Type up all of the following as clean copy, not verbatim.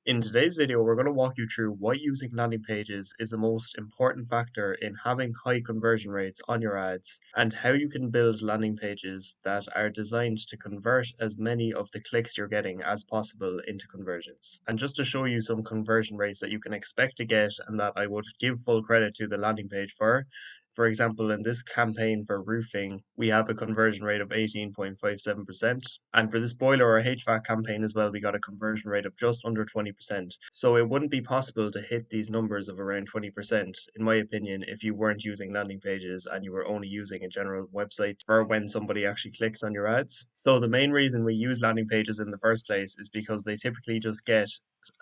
In today's video, we're going to walk you through why using landing pages is the most important factor in having high conversion rates on your ads, and how you can build landing pages that are designed to convert as many of the clicks you're getting as possible into conversions. And just to show you some conversion rates that you can expect to get and that I would give full credit to the landing page for example, in this campaign for roofing, we have a conversion rate of 18.57%. And for this boiler or HVAC campaign as well, we got a conversion rate of just under 20%. So it wouldn't be possible to hit these numbers of around 20%, in my opinion, if you weren't using landing pages and you were only using a general website for when somebody actually clicks on your ads. So the main reason we use landing pages in the first place is because they typically just get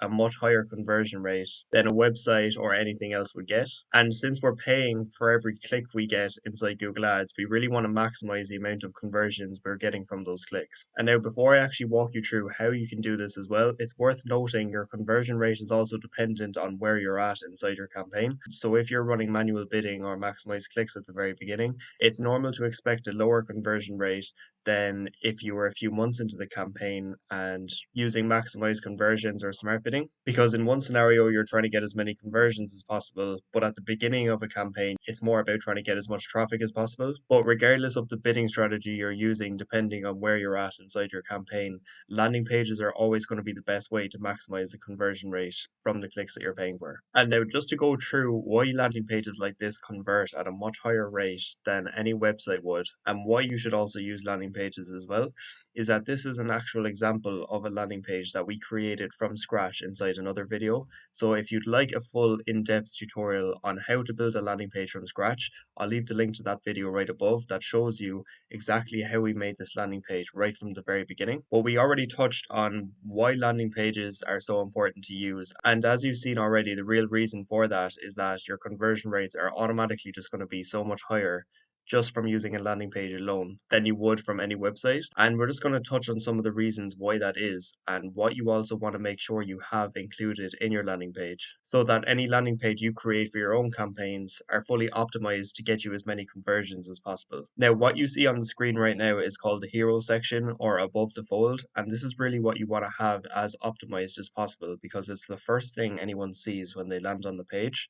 a much higher conversion rate than a website or anything else would get. And since we're paying for every click we get inside Google Ads, we really want to maximize the amount of conversions we're getting from those clicks. And now, before I actually walk you through how you can do this as well, it's worth noting your conversion rate is also dependent on where you're at inside your campaign. So if you're running manual bidding or maximize clicks at the very beginning, it's normal to expect a lower conversion rate than if you were a few months into the campaign and using maximize conversions or smart bidding. Because in one scenario, you're trying to get as many conversions as possible, but at the beginning of a campaign, it's more about trying to get as much traffic as possible. But regardless of the bidding strategy you're using, depending on where you're at inside your campaign, landing pages are always going to be the best way to maximize the conversion rate from the clicks that you're paying for. And now, just to go through why landing pages like this convert at a much higher rate than any website would, and why you should also use landing pages as well, is that this is an actual example of a landing page that we created from scratch inside another video. So if you'd like a full in-depth tutorial on how to build a landing page from scratch, I'll leave the link to that video right above that shows you exactly how we made this landing page right from the very beginning. But we already touched on why landing pages are so important to use. And as you've seen already, the real reason for that is that your conversion rates are automatically just going to be so much higher just from using a landing page alone than you would from any website. And we're just going to touch on some of the reasons why that is and what you also want to make sure you have included in your landing page so that any landing page you create for your own campaigns are fully optimized to get you as many conversions as possible. Now, what you see on the screen right now is called the hero section or above the fold, and this is really what you want to have as optimized as possible because it's the first thing anyone sees when they land on the page.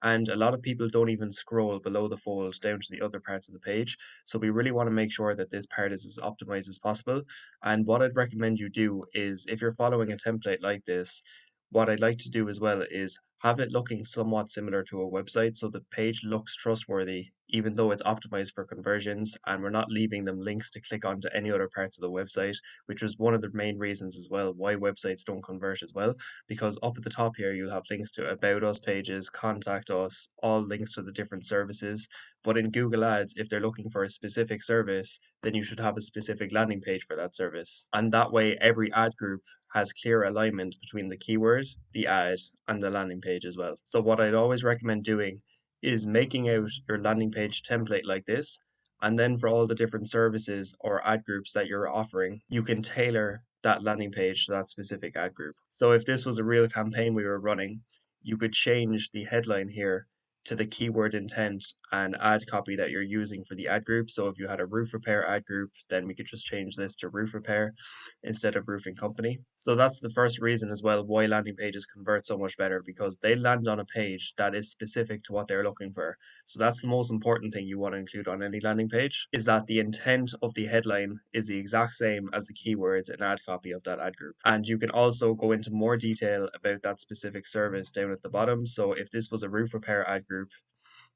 And a lot of people don't even scroll below the fold down to the other parts of the page. So we really want to make sure that this part is as optimized as possible. And what I'd recommend you do is if you're following a template like this, what I'd like to do as well is have it looking somewhat similar to a website so the page looks trustworthy, even though it's optimized for conversions and we're not leaving them links to click onto any other parts of the website, which was one of the main reasons as well why websites don't convert as well. Because up at the top here, you'll have links to About Us pages, Contact Us, all links to the different services. But in Google Ads, if they're looking for a specific service, then you should have a specific landing page for that service. And that way, every ad group has clear alignment between the keyword, the ad, and the landing page as well. So what I'd always recommend doing is making out your landing page template like this. And then for all the different services or ad groups that you're offering, you can tailor that landing page to that specific ad group. So if this was a real campaign we were running, you could change the headline here to the keyword intent and ad copy that you're using for the ad group. So if you had a roof repair ad group, then we could just change this to roof repair instead of roofing company. So that's the first reason as well why landing pages convert so much better, because they land on a page that is specific to what they're looking for. So that's the most important thing you want to include on any landing page, is that the intent of the headline is the exact same as the keywords and ad copy of that ad group. And you can also go into more detail about that specific service down at the bottom. So if this was a roof repair ad group,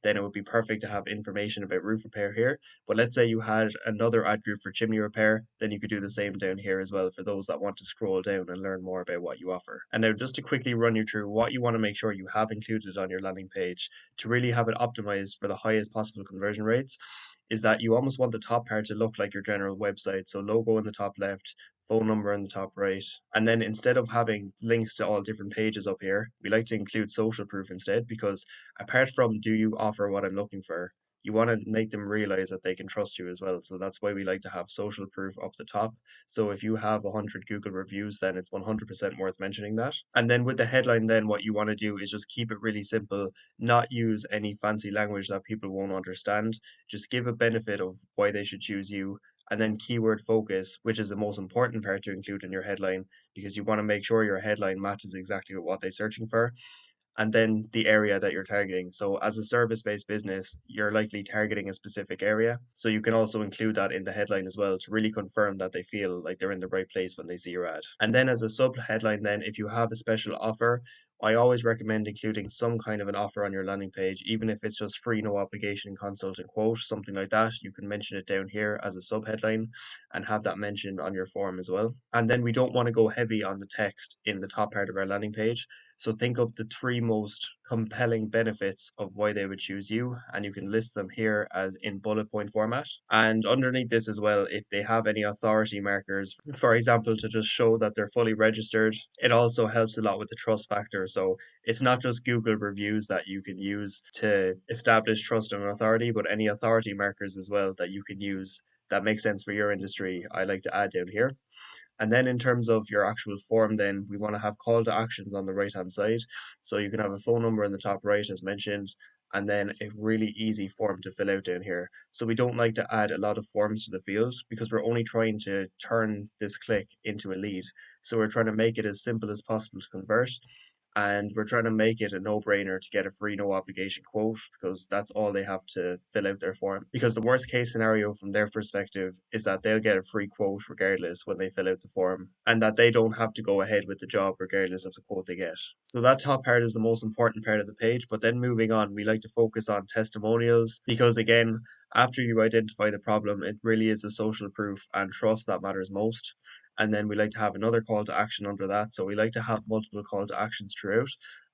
then it would be perfect to have information about roof repair here. But let's say you had another ad group for chimney repair, then you could do the same down here as well for those that want to scroll down and learn more about what you offer. And now, just to quickly run you through what you want to make sure you have included on your landing page to really have it optimized for the highest possible conversion rates, is that you almost want the top part to look like your general website. So logo in the top left, phone number in the top right. And then instead of having links to all different pages up here, we like to include social proof instead, because apart from do you offer what I'm looking for, you want to make them realize that they can trust you as well. So that's why we like to have social proof up the top. So if you have 100 Google reviews, then it's 100% worth mentioning that. And then with the headline, then what you want to do is just keep it really simple, not use any fancy language that people won't understand. Just give a benefit of why they should choose you and then keyword focus, which is the most important part to include in your headline because you want to make sure your headline matches exactly what they're searching for, and then the area that you're targeting. So, as a service based business, you're likely targeting a specific area. So, you can also include that in the headline as well to really confirm that they feel like they're in the right place when they see your ad. And then, as a sub headline, then if you have a special offer, I always recommend including some kind of an offer on your landing page, even if it's just free, no obligation consultant quote, something like that. You can mention it down here as a sub headline and have that mentioned on your form as well. And then we don't want to go heavy on the text in the top part of our landing page. So think of the three most compelling benefits of why they would choose you, and you can list them here as in bullet point format. And underneath this as well, if they have any authority markers, for example, to just show that they're fully registered, it also helps a lot with the trust factor. So it's not just Google reviews that you can use to establish trust and authority, but any authority markers as well that you can use that makes sense for your industry, I like to add down here. And then in terms of your actual form, then we want to have call to actions on the right hand side. So you can have a phone number in the top right, as mentioned, and then a really easy form to fill out down here. So we don't like to add a lot of forms to the field because we're only trying to turn this click into a lead. So we're trying to make it as simple as possible to convert. And we're trying to make it a no-brainer to get a free no obligation quote because that's all they have to fill out their form. Because the worst case scenario from their perspective is that they'll get a free quote regardless when they fill out the form, and that they don't have to go ahead with the job regardless of the quote they get. So that top part is the most important part of the page. But then moving on, we like to focus on testimonials because again, after you identify the problem, it really is the social proof and trust that matters most. And then we like to have another call to action under that. So we like to have multiple call to actions throughout.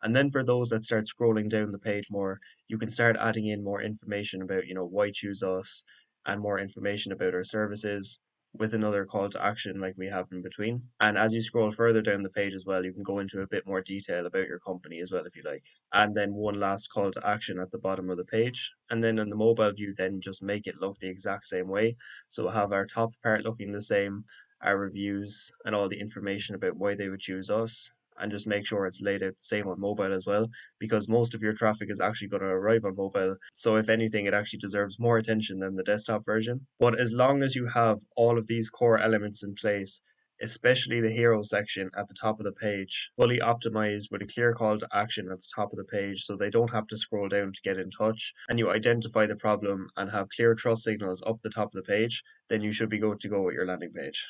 And then for those that start scrolling down the page more, you can start adding in more information about, why choose us and more information about our services with another call to action like we have in between. And as you scroll further down the page as well, you can go into a bit more detail about your company as well if you like. And then one last call to action at the bottom of the page. And then in the mobile view, then just make it look the exact same way. So we'll have our top part looking the same, our reviews, and all the information about why they would choose us. And just make sure it's laid out the same on mobile as well, because most of your traffic is actually going to arrive on mobile. So, if anything, it actually deserves more attention than the desktop version. But as long as you have all of these core elements in place, especially the hero section at the top of the page, fully optimized with a clear call to action at the top of the page so they don't have to scroll down to get in touch, and you identify the problem and have clear trust signals up the top of the page, then you should be good to go with your landing page.